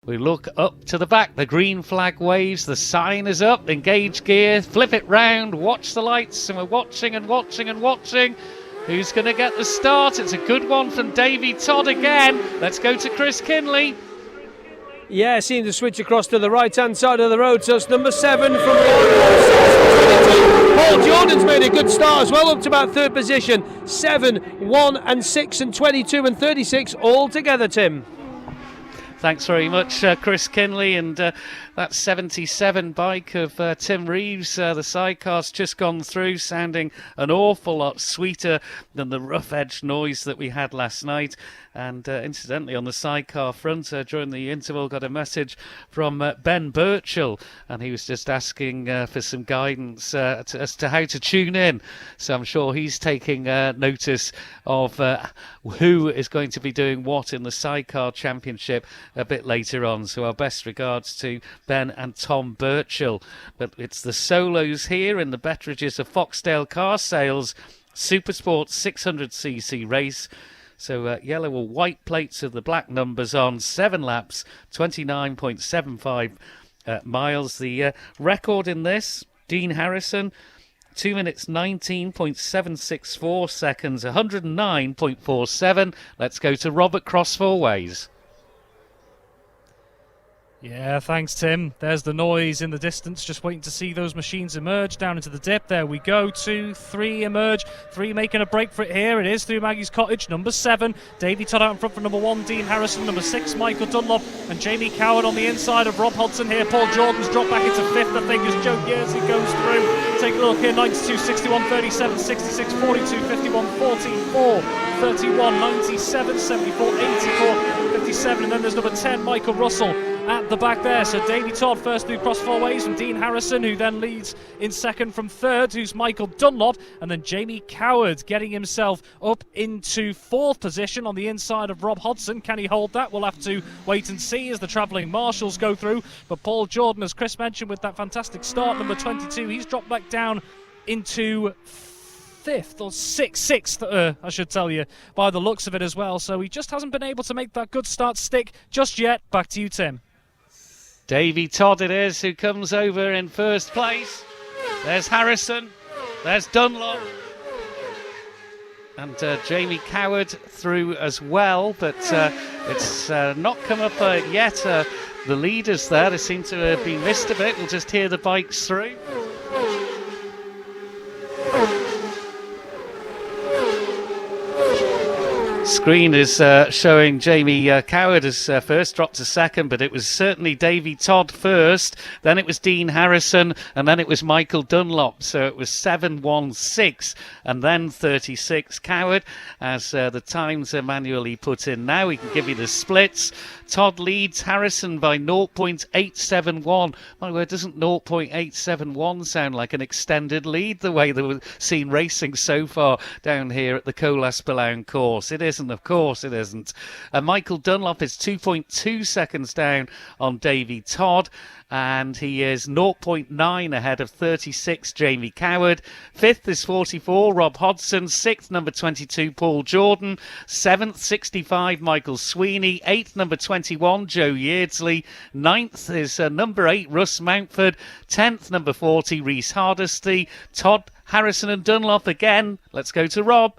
We look up to the back, the green flag waves, the sign is up, engage gear, flip it round, watch the lights, and we're watching and watching and watching. Who's going to get the start? It's a good one from Davy Todd again. Let's go to Chris Kinley. Yeah, seems to switch across to the right-hand side of the road, so it's number 7 from 1, 6, 22. Paul Jordan's made a good start as well, up to about third position. 7, 1 and 6 and 22 and 36 all together, Tim. Thanks very much, Chris Kinley, and that 77 bike of Tim Reeves, the sidecar's just gone through, sounding an awful lot sweeter than the rough edge noise that we had last night. And incidentally, on the sidecar front, during the interval, got a message from Ben Birchall, and he was just asking for some guidance as to how to tune in. So I'm sure he's taking notice of who is going to be doing what in the sidecar championship a bit later on. So our best regards to Ben and Tom Birchall. But it's the solos here in the Bettridges of Foxdale Car Sales Supersport 600cc race. So yellow or white plates with the black numbers on, 7 laps, 29.75 miles. The record in this, Dean Harrison, 2 minutes 19.764 seconds, 109.47. Let's go to Robert Cross Four Ways. Yeah, thanks, Tim. There's the noise in the distance, just waiting to see those machines emerge down into the dip. There we go, 2, 3 emerge, 3 making a break for it here. It is through Maggie's Cottage, number 7. Davy Todd out in front for number 1, Dean Harrison, number 6, Michael Dunlop, and Jamie Coward on the inside of Rob Hodson here. Paul Jordan's dropped back into 5th, I think, as Joe Yearsley goes through. Take a look here, 92, 61, 37, 66, 42, 51, 14, 4, 31, 97, 74, 84, 57, and then there's number 10, Michael Russell, at the back there. So Davy Todd first through Cross Four Ways from Dean Harrison, who then leads in second from third, who's Michael Dunlop, and then Jamie Coward getting himself up into 4th position on the inside of Rob Hodson. Can he hold that? We'll have to wait and see as the travelling marshals go through. But Paul Jordan, as Chris mentioned, with that fantastic start, number 22, he's dropped back down into 5th or 6th, I should tell you, by the looks of it as well. So he just hasn't been able to make that good start stick just yet. Back to you, Tim. Davy Todd it is who comes over in first place. There's Harrison, there's Dunlop, and Jamie Coward through as well, but it's not come up yet. The leaders there, they seem to have been missed a bit. We'll just hear the bikes through. Screen is showing Jamie Coward as first, dropped to second, but it was certainly Davy Todd first, then it was Dean Harrison, and then it was Michael Dunlop. So it was 7:16 and then 36 Coward. As the times are manually put in now, we can give you the splits. Todd leads Harrison by 0.871. My word, doesn't 0.871 sound like an extended lead the way they were seen racing so far down here at the Colas Balaun course? It isn't, of course it isn't. Michael Dunlop is 2.2 seconds down on Davy Todd, and he is 0.9 ahead of 36 Jamie Coward. 5th is 44 Rob Hodson. 6th number 22 Paul Jordan. 7th 65 Michael Sweeney. 8th number 21 Joe Yeardsley. 9th is number 8 Russ Mountford. 10th number 40 Rhys Hardesty. Todd, Harrison and Dunlop again. Let's go to Rob.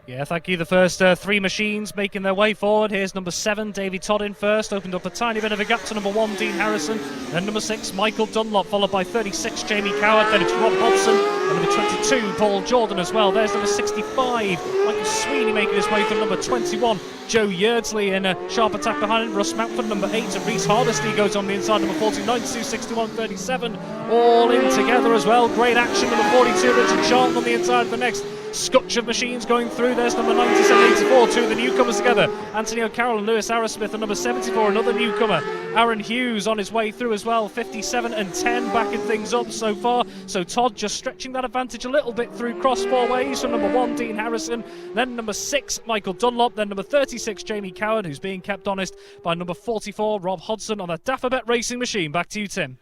Yeah, thank you. The first 3 machines making their way forward. Here's number 7, Davy Todd in first. Opened up a tiny bit of a gap to number 1, Dean Harrison. Then number 6, Michael Dunlop, followed by 36, Jamie Coward. Then it's Rob Hodson. And number 22, Paul Jordan as well. There's number 65, Michael Sweeney making his way through. Number 21, Joe Yeardsley in a sharp attack behind him. Russ Mountford, number 8, and Rhys Hardesty goes on the inside. Number 40, 92, 61, 37. All in together as well. Great action. Number 42, Richard Charlton on the inside of the next scutch of machines going through. There's number 97, 84, 2 of the newcomers together. Anthony O'Carroll and Lewis Arrowsmith, and number 74, another newcomer, Aaron Hughes, on his way through as well. 57 and 10 backing things up so far. So Todd just stretching that advantage a little bit through Cross Four Ways from number 1, Dean Harrison. Then number 6, Michael Dunlop. Then number 36, Jamie Coward, who's being kept honest by number 44, Rob Hodson on a Dapperbet racing machine. Back to you, Tim.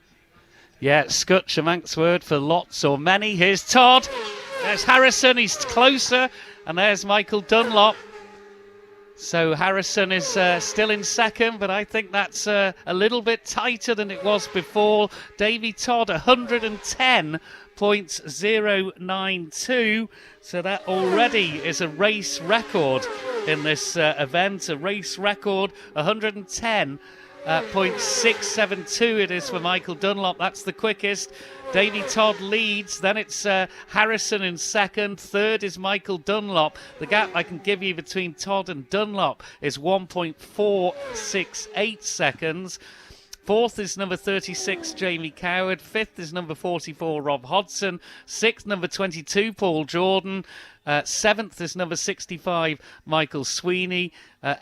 Yeah, scutch a Manx word for lots or many. Here's Todd. There's Harrison, he's closer, and there's Michael Dunlop. So Harrison is still in second, but I think that's a little bit tighter than it was before. Davy Todd, 110.092. So that already is a race record in this event. A race record, 110.672 it is for Michael Dunlop. That's the quickest. Davy Todd leads, then it's Harrison in second, third is Michael Dunlop. The gap I can give you between Todd and Dunlop is 1.468 seconds. Fourth is number 36, Jamie Coward. Fifth is number 44, Rob Hodson. Sixth, number 22, Paul Jordan. Seventh is number 65, Michael Sweeney.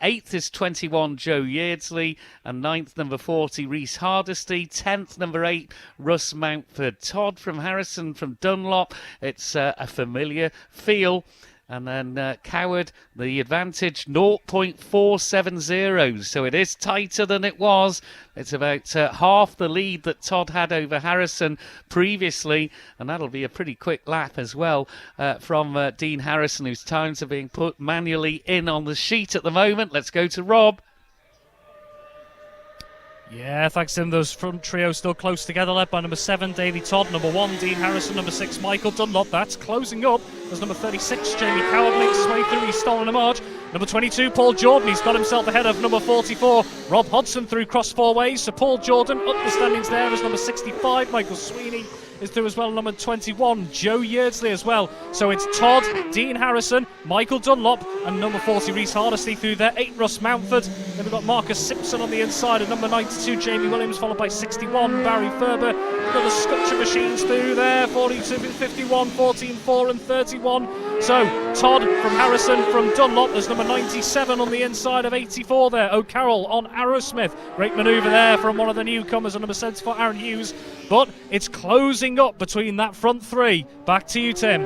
Eighth is 21, Joe Yeardsley. And ninth, number 40, Rhys Hardesty. 10th, number 8, Russ Mountford. Todd from Harrison from Dunlop. It's a familiar feel. And then Coward, the advantage, 0.470. So it is tighter than it was. It's about half the lead that Todd had over Harrison previously. And that'll be a pretty quick lap as well from Dean Harrison, whose times are being put manually in on the sheet at the moment. Let's go to Rob. Yeah, thanks Tim. Those front trio still close together, led by number 7, Davy Todd, number 1, Dean Harrison, number 6, Michael Dunlop. That's closing up. There's number 36, Jamie Coward, makes his way through. He's stolen a march. Number 22, Paul Jordan. He's got himself ahead of number 44, Rob Hodson, through cross four ways. So Paul Jordan up the standings there as number 65, Michael Sweeney is through as well, number 21, Joe Yeardsley as well. So it's Todd, Dean Harrison, Michael Dunlop, and number 40, Rhys Hardesty through there. 8, Russ Mountford. Then we've got Marcus Simpson on the inside, and number 92, Jamie Williams, followed by 61, Barry Ferber. Another scutch of machines through there, 42, 51, 14, 4, and 31. So Todd from Harrison from Dunlop. There's number 97 on the inside of 84 there. O'Carroll on Arrowsmith. Great manoeuvre there from one of the newcomers, and number 74, Aaron Hughes. But it's closing up between that front three. Back to you, Tim.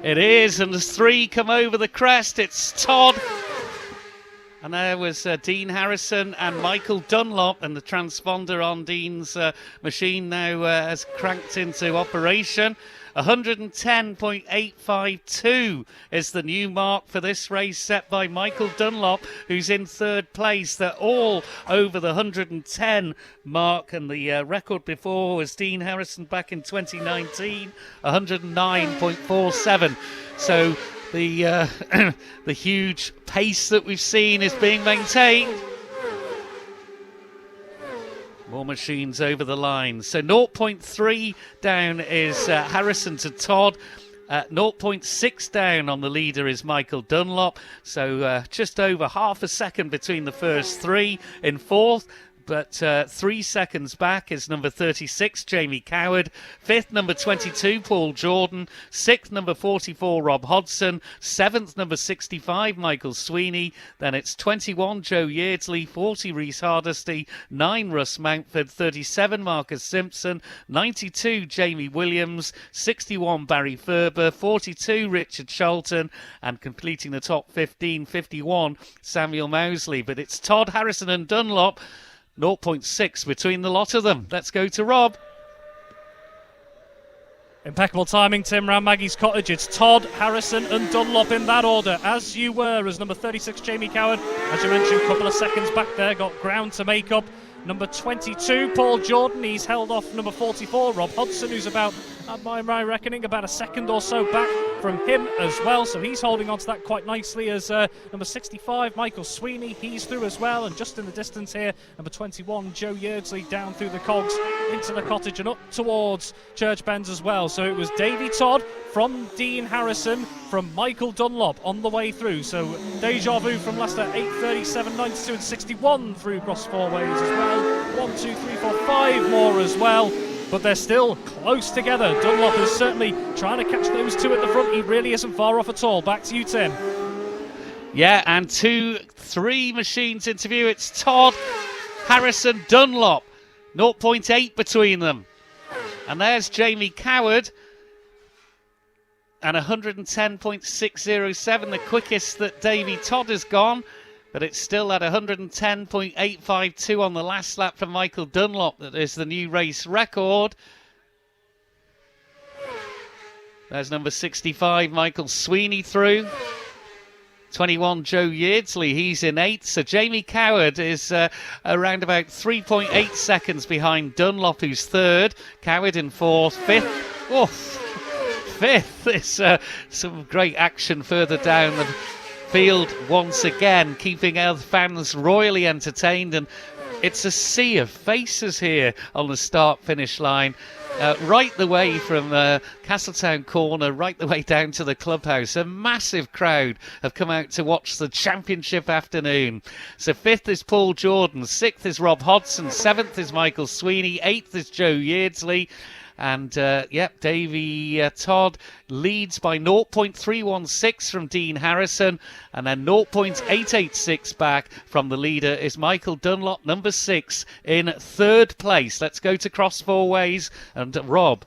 It is, and as 3 come over the crest, it's Todd. And there was Dean Harrison and Michael Dunlop, and the transponder on Dean's machine now has cranked into operation. 110.852 is the new mark for this race, set by Michael Dunlop, who's in third place. They're all over the 110 mark, and the record before was Dean Harrison back in 2019, 109.47. So the the huge pace that we've seen is being maintained. More machines over the line. So 0.3 down is Harrison to Todd. 0.6 down on the leader is Michael Dunlop. So just over half a second between the first 3 in fourth. But 3 seconds back is number 36, Jamie Coward. 5th, number 22, Paul Jordan. 6th, number 44, Rob Hodson. 7th, number 65, Michael Sweeney. Then it's 21, Joe Yeardsley. 40, Rhys Hardesty. 9, Russ Mountford. 37, Marcus Simpson. 92, Jamie Williams. 61, Barry Ferber. 42, Richard Sholton. And completing the top 15, 51, Samuel Mousley. But it's Todd, Harrison and Dunlop. 0.6 between the lot of them. Let's go to Rob. Impeccable timing, Tim, round Maggie's Cottage. It's Todd, Harrison and Dunlop in that order, as you were, as number 36, Jamie Coward, as you mentioned, a couple of seconds back there, got ground to make up. Number 22, Paul Jordan, he's held off number 44, Rob Hodson, who's about, by my reckoning, about a second or so back from him as well. So he's holding on to that quite nicely as number 65, Michael Sweeney, he's through as well. And just in the distance here, number 21, Joe Yeardsley, down through the cogs into the cottage and up towards Church Bends as well. So it was Davy Todd from Dean Harrison from Michael Dunlop on the way through. So deja vu from Leicester, 8:37, 92 and 61 through cross four ways as well. 1, 2, 3, 4, 5 more as well. But they're still close together. Dunlop is certainly trying to catch those two at the front. He really isn't far off at all. Back to you, Tim. Yeah, and 2, 3 machines into view. It's Todd, Harrison, Dunlop. 0.8 between them. And there's Jamie Coward. And 110.607, the quickest that Davy Todd has gone. But it's still at 110.852 on the last lap from Michael Dunlop. That is the new race record. There's number 65, Michael Sweeney through. 21, Joe Yeardsley, he's in 8th. So Jamie Coward is around about 3.8 seconds behind Dunlop, who's 3rd. Coward in 4th. 5th. Oh, 5th is some great action further down the field once again, keeping our fans royally entertained. And it's a sea of faces here on the start-finish line. Right the way from Castletown Corner, right the way down to the clubhouse. A massive crowd have come out to watch the championship afternoon. So 5th is Paul Jordan, 6th is Rob Hodson, 7th is Michael Sweeney, 8th is Joe Yeardsley. And, Davy Todd leads by 0.316 from Dean Harrison. And then 0.886 back from the leader is Michael Dunlop, number 6, in 3rd place. Let's go to Cross Four Ways and Rob.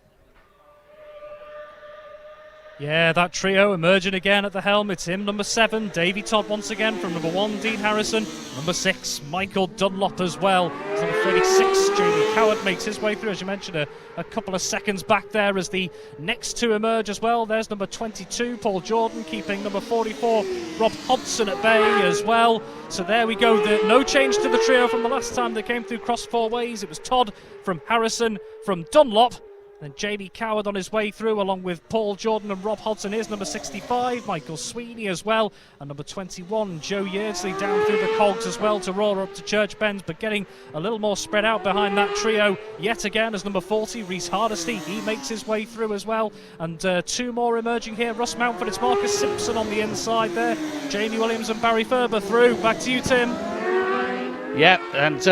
Yeah, that trio emerging again at the helm. It's him, number 7, Davy Todd once again from number 1, Dean Harrison. Number 6, Michael Dunlop as well. It's number 36, Jamie Coward makes his way through, as you mentioned, a couple of seconds back there as the next two emerge as well. There's number 22, Paul Jordan, keeping number 44, Rob Hodson at bay as well. So there we go. No change to the trio from the last time they came through Cross Four Ways. It was Todd from Harrison from Dunlop. Then Jamie Coward on his way through, along with Paul Jordan and Rob Hodson. Here's number 65, Michael Sweeney as well. And number 21, Joe Yeardsley down through the cogs as well to roar up to Church Bends, but getting a little more spread out behind that trio yet again as number 40, Rhys Hardesty. He makes his way through as well. And 2 more emerging here. Russ Mountford, it's Marcus Simpson on the inside there. Jamie Williams and Barry Ferber through. Back to you, Tim. Yep, and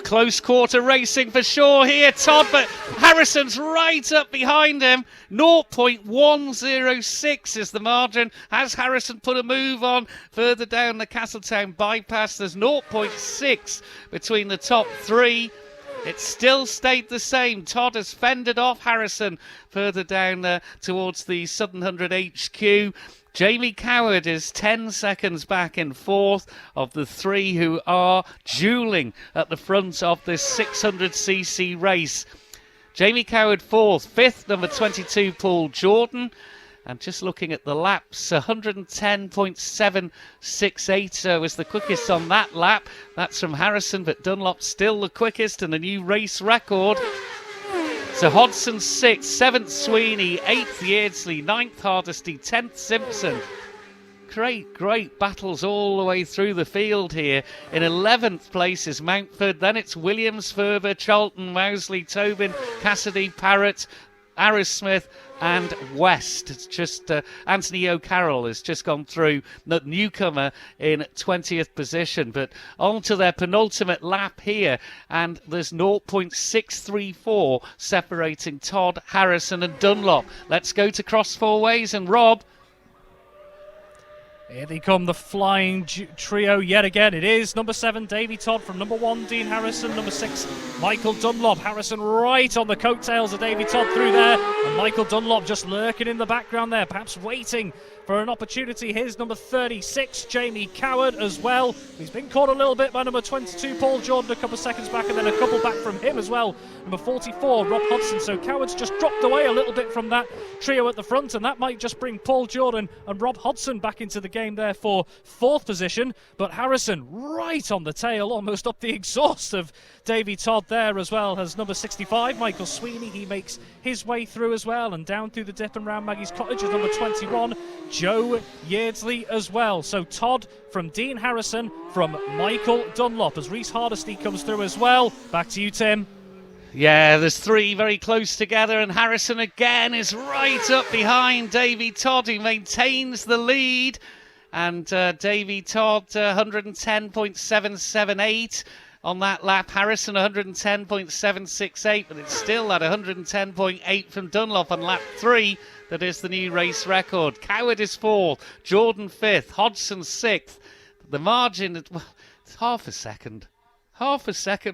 close quarter racing for sure here, Todd, but Harrison's right up behind him. 0.106 is the margin. Has Harrison put a move on further down the Castletown bypass? There's 0.6 between the top 3. It still stayed the same. Todd has fended off Harrison further down towards the Southern 100 HQ. Jamie Coward is 10 seconds back in 4th of the 3 who are duelling at the front of this 600cc race. Jamie Coward 4th, 5th, number 22, Paul Jordan. And just looking at the laps, 110.768 was the quickest on that lap. That's from Harrison, but Dunlop still the quickest and a new race record. So Hodson 6th, 7th Sweeney, 8th Yeardsley, 9th Hardesty, 10th Simpson. Great battles all the way through the field here. In 11th place is Mountford, then it's Williams, Ferber, Charlton, Mousley, Tobin, Cassidy, Parrott, Arrowsmith and West. It's just Anthony O'Carroll has just gone through, the newcomer in 20th position, but on to their penultimate lap here, and there's 0.634 separating Todd, Harrison and Dunlop. Let's go to Cross Four Ways and Rob. Here they come, the flying trio yet again. It is number 7, Davy Todd from number 1, Dean Harrison. Number 6, Michael Dunlop. Harrison right on the coattails of Davy Todd through there. And Michael Dunlop just lurking in the background there, perhaps waiting for an opportunity. Here's number 36, Jamie Coward as well. He's been caught a little bit by number 22, Paul Jordan, a couple of seconds back, and then a couple back from him as well. Number 44, Rob Hodson. So Coward's just dropped away a little bit from that trio at the front, and that might just bring Paul Jordan and Rob Hodson back into the game there for 4th position. But Harrison right on the tail, almost up the exhaust of Davy Todd there as well, has number 65, Michael Sweeney. He makes his way through as well, and down through the dip and round Maggie's Cottage is number 21, Joe Yeardsley as well. So Todd from Dean Harrison from Michael Dunlop as Rhys Hardesty comes through as well. Back to you, Tim. Yeah, there's 3 very close together, and Harrison again is right up behind Davy Todd, who maintains the lead. And Davy Todd 110.778 on that lap. Harrison 110.768, but it's still at 110.8 from Dunlop on lap 3. That is the new race record. Coward is 4th, Jordan 5th, Hodson 6th. The margin, it's half a second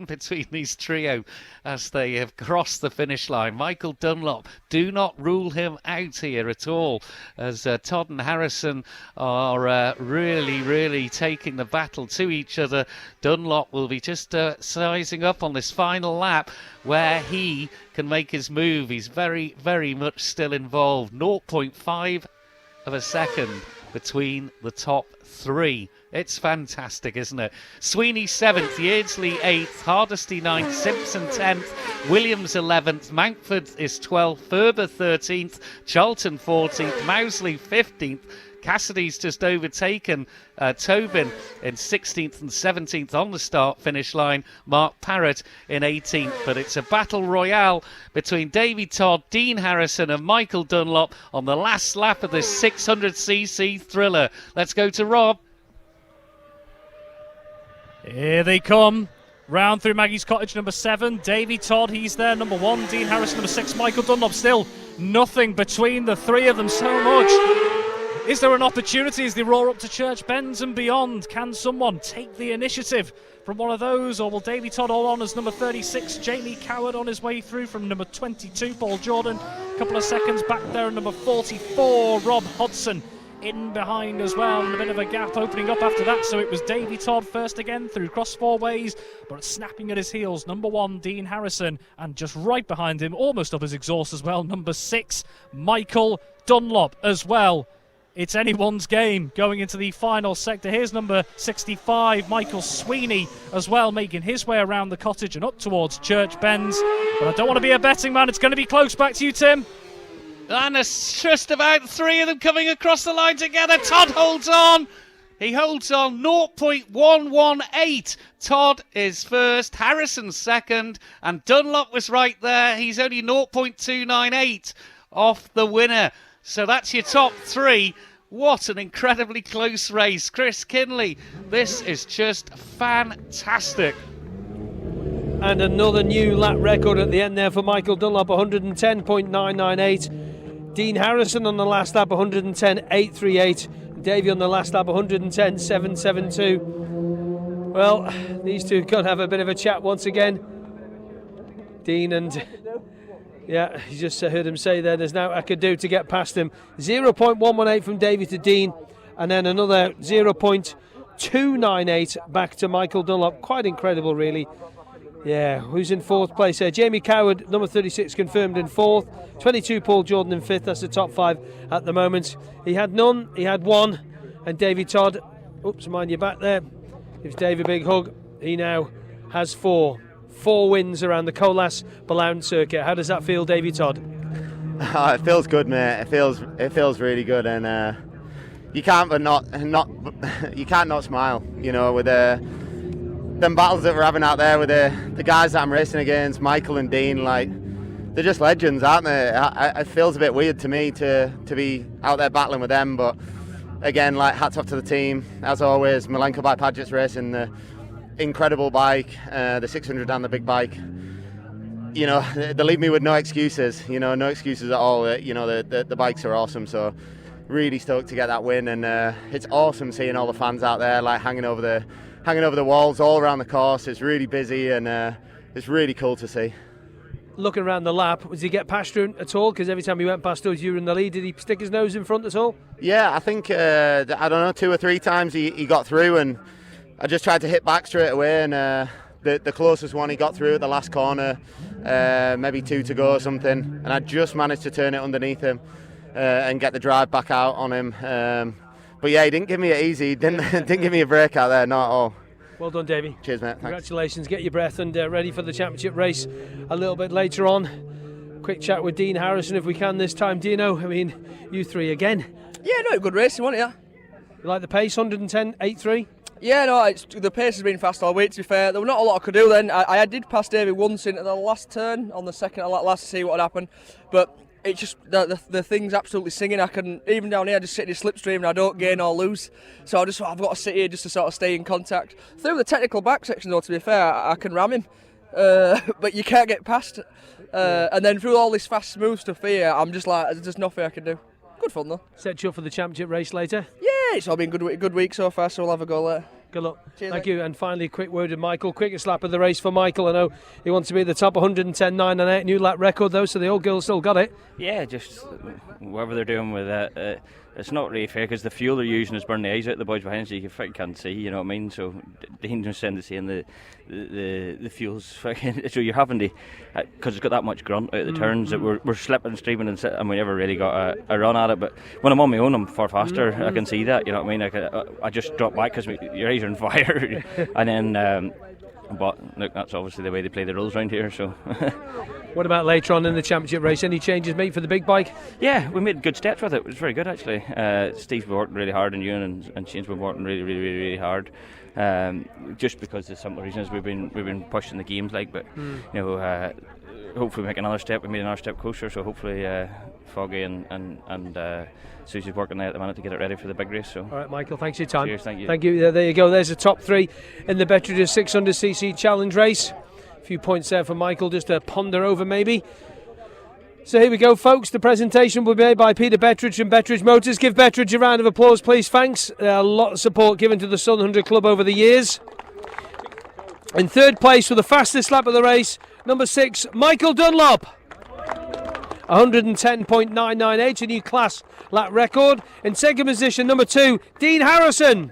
between these trio as they have crossed the finish line. Michael Dunlop, do not rule him out here at all, as Todd and Harrison are really taking the battle to each other. Dunlop will be just sizing up on this final lap where he can make his move. He's very much still involved. 0.5 of a second between the top three. It's fantastic, isn't it? Sweeney 7th, Yeardsley 8th, Hardesty 9th, Simpson 10th, Williams 11th, Mountford is 12th, Ferber 13th, Charlton 14th, Mousley 15th, Cassidy's just overtaken Tobin in 16th and 17th on the start-finish line. Mark Parrott in 18th. But it's a battle royale between Davy Todd, Dean Harrison and Michael Dunlop on the last lap of this 600cc thriller. Let's go to Rob. Here they come. Round through Maggie's Cottage, number 7. Davy Todd, he's there, number 1. Dean Harrison, number 6. Michael Dunlop, still nothing between the three of them so much. Is there an opportunity as they roar up to Church Bends and beyond? Can someone take the initiative from one of those, or will Davy Todd hold on as number 36? Jamie Coward on his way through from number 22. Paul Jordan, a couple of seconds back there, number 44. Rob Hodson in behind as well, and a bit of a gap opening up after that. So it was Davy Todd first again through cross four ways, but snapping at his heels, number 1, Dean Harrison, and just right behind him, almost up his exhaust as well, number 6, Michael Dunlop as well. It's anyone's game going into the final sector. Here's number 65, Michael Sweeney, as well, making his way around the cottage and up towards Church Bends. But I don't want to be a betting man. It's going to be close. Back to you, Tim. And it's just about 3 of them coming across the line together. Todd holds on. He holds on 0.118. Todd is first, Harrison second, and Dunlop was right there. He's only 0.298 off the winner. So that's your top 3. What an incredibly close race. Chris Kinley, this is just fantastic. And another new lap record at the end there for Michael Dunlop, 110.998. Dean Harrison on the last lap, 110.838. Davey on the last lap, 110.772. Well, these two can have a bit of a chat once again. Dean and... yeah, you just heard him say there's now I could do to get past him. 0.118 from Davey to Dean, and then another 0.298 back to Michael Dunlop. Quite incredible, really. Yeah, who's in 4th place there? Jamie Coward, number 36, confirmed in 4th. 22, Paul Jordan in 5th. That's the top 5 at the moment. He had none, he had 1. And Davy Todd, oops, mind your back there. Gives Dave a big hug. He now has 4. 4 wins around the Colas Ballown circuit. How does that feel, Davy Todd? Oh, it feels good, mate. It feels really good, and you can't not smile. You know, with them battles that we're having out there with the guys that I'm racing against, Michael and Dean. Like, they're just legends, aren't they? It feels a bit weird to me to be out there battling with them, but again, like, hats off to the team as always. Malenko by Padgett's racing the incredible bike, the 600 and the big bike. You know, they leave me with no excuses. You know, no excuses at all. You know, the bikes are awesome. So really stoked to get that win, and it's awesome seeing all the fans out there, like hanging over the walls all around the course. It's really busy, and it's really cool to see. Looking around the lap, did he get past you at all? Because every time he went past us, you were in the lead. Did he stick his nose in front at all? Yeah, I think I don't know, 2 or 3 times he got through, and I just tried to hit back straight away, and the closest one he got through at the last corner, maybe 2 to go or something, and I just managed to turn it underneath him and get the drive back out on him. But yeah, he didn't give me it easy. He didn't give me a break out there, not at all. Well done, Davey. Cheers, mate. Thanks. Congratulations. Get your breath and ready for the championship race a little bit later on. Quick chat with Dean Harrison if we can this time. Dino, I mean, you 3 again. Yeah, no, good racing, wasn't it? You like the pace, 110.83? Yeah, no, the pace has been fast all week, to be fair. There was not a lot I could do then. I did pass Davey once into the last turn on the second last to see what would happen. But it's just, the thing's absolutely singing. I can, even down here, I just sit in the slipstream and I don't gain or lose. So I've got to sit here just to sort of stay in contact. Through the technical back section, though, to be fair, I can ram him. But you can't get past. And then through all this fast, smooth stuff here, I'm just like, there's just nothing I can do. Good fun, though. Set you up for the championship race later? Yeah, it's all been good week so far, so we'll have a go there. Good luck. Cheers, Thank mate. you. And finally, a quick word with Michael. Quickest lap of the race for Michael. I know he wants to be at the top, 110.998. New lap record, though, so the old girl still got it. Yeah, just whatever they're doing with that. it's not really fair because the fuel they're using is burning the eyes out of the boys behind, so you fucking can't see. You know what I mean? So Dean was saying the fuel's fucking. So you're having to, because it's got that much grunt out of the turns that we're slipping, streaming, and we never really got a run at it. But when I'm on my own, I'm far faster. I can see that. You know what I mean? I just drop back because your eyes are on fire, and then. But look, that's obviously the way they play the rules around here. So, what about later on in the championship race? Any changes made for the big bike? Yeah, we made good steps with it. It was very good actually. Steve's been working really hard, and Ewan and Shane's been working really hard. Just because of some reasons we've been pushing the games, but you know, hopefully we make another step. We made another step closer. So hopefully, Foggy and Susie's working there at the minute to get it ready for the big race. So. All right, Michael, thanks for your time. Cheers, thank you. Thank you. There you go. There's the top three in the Bettridges 600cc challenge race. A few points there for Michael just to ponder over maybe. So here we go, folks. The presentation will be made by Peter Bettridge from Bettridge Motors. Give Bettridge a round of applause, please. Thanks. A lot of support given to the Sun 100 Club over the years. In third place for the fastest lap of the race, number 6, Michael Dunlop. 110.998, a new class lap record. In second position, number 2, Dean Harrison.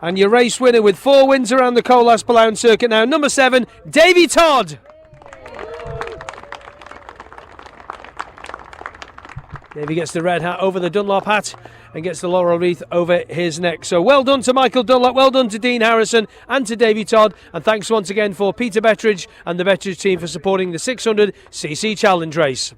And your race winner with 4 wins around the Colas Ballown circuit now, number 7, Davy Todd. Davy gets the red hat over the Dunlop hat and gets the laurel wreath over his neck. So well done to Michael Dunlop, well done to Dean Harrison and to Davy Todd, and thanks once again for Peter Bettridge and the Bettridge team for supporting the 600cc challenge race.